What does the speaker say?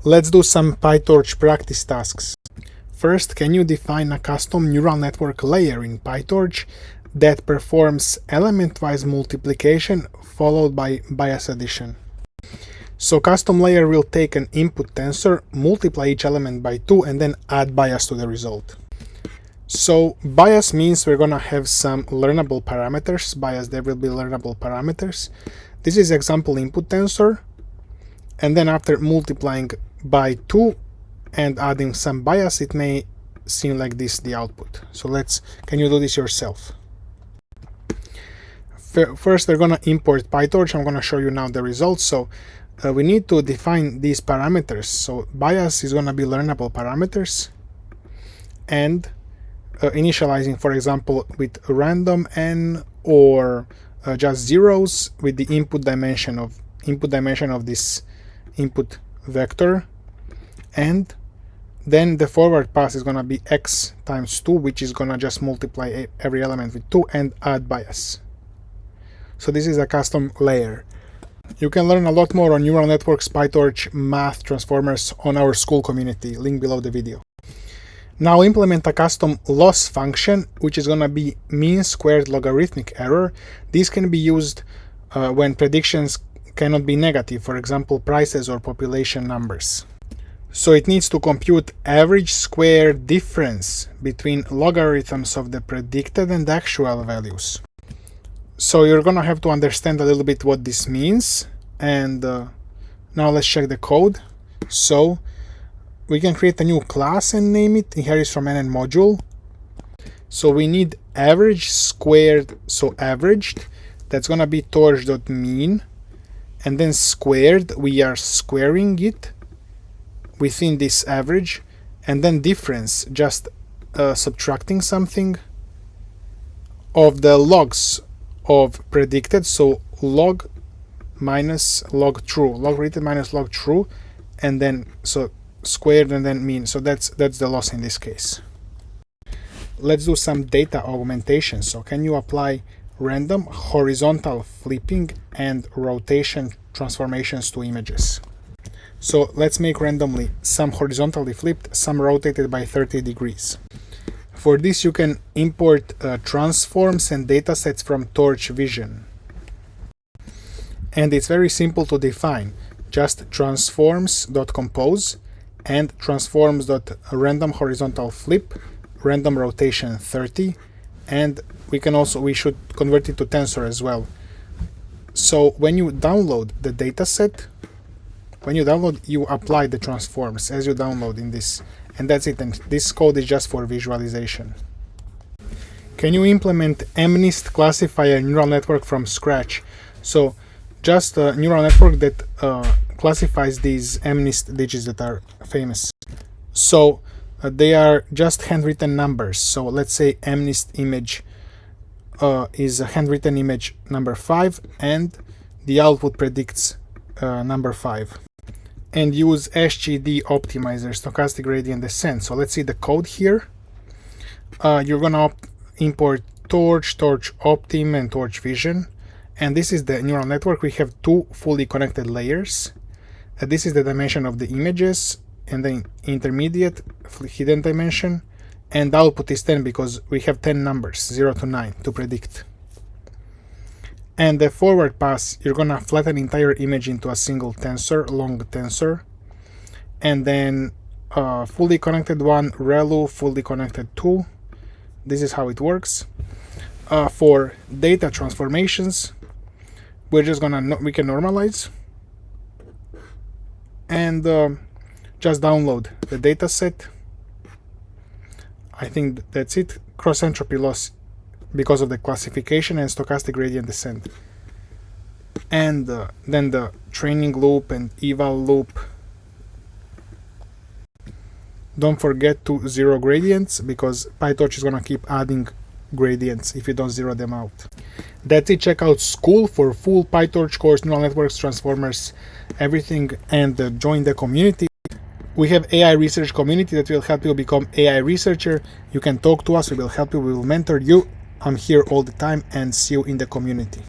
Let's do some PyTorch practice tasks. First, can you define a custom neural network layer in PyTorch that performs element-wise multiplication followed by bias addition? So custom layer will take an input tensor, multiply each element by 2, and then add bias to the result. So bias means we're gonna have some learnable parameters. Bias, there will be learnable parameters. This is example input tensor, and then after multiplying by 2 and adding some bias, it may seem like this the output. So can you do this yourself? First, we're gonna import PyTorch. I'm gonna show you now the results. So we need to define these parameters. So bias is gonna be learnable parameters, and initializing, for example, with random n or just zeros with the input dimension of this input vector, and then the forward pass is gonna be x times 2, which is gonna just multiply every element with 2 and add bias. So this is a custom layer. You can learn a lot more on neural networks, PyTorch, math, transformers on our school community, link below the video. Now implement a custom loss function, which is gonna be mean squared logarithmic error. This can be used when predictions cannot be negative, for example, prices or population numbers. So it needs to compute average squared difference between logarithms of the predicted and actual values. So you're gonna have to understand a little bit what this means, and now let's check the code. So we can create a new class and name it inherits from NN module. So we need average squared, so averaged, that's gonna be torch.mean, and then squared, we are squaring it within this average, and then difference, just subtracting something of the logs of predicted, so log minus log true, log rated minus log true, and then so squared and then mean. So that's the loss in this case. Let's do some data augmentation. So can you apply random horizontal flipping and rotation transformations to images? So let's make randomly some horizontally flipped, some rotated by 30 degrees. For this you can import transforms and datasets from Torch Vision. And it's very simple to define. Just transforms.compose and transforms.random horizontal flip, random rotation 30, and we should convert it to Tensor as well. So when you download the dataset, you apply the transforms as you download in this, and that's it. And this code is just for visualization. Can you implement MNIST classifier neural network from scratch? So just a neural network that classifies these MNIST digits that are famous. So they are just handwritten numbers. So let's say MNIST image is a handwritten image number 5, and the output predicts number 5. And use SGD optimizer, stochastic gradient descent. So let's see the code here. You're gonna import Torch, Torch Optim, and Torch Vision. And this is the neural network. We have 2 fully connected layers. This is the dimension of the images, and then intermediate hidden dimension, and output is 10 because we have 10 numbers, 0 to 9, to predict. And the forward pass, you're gonna flatten entire image into a single tensor, long tensor, and then fully connected 1, ReLU, fully connected 2. This is how it works. For data transformations, we're just we can normalize and just download the data set. I think that's it. Cross entropy loss because of the classification and stochastic gradient descent. And then the training loop and eval loop. Don't forget to zero gradients, because PyTorch is gonna keep adding gradients if you don't zero them out. That's it. Check out school for full PyTorch course, neural networks, transformers, everything, and join the community. We have AI research community that will help you become AI researcher. You can talk to us, we will help you, we will mentor you. I'm here all the time, and see you in the community.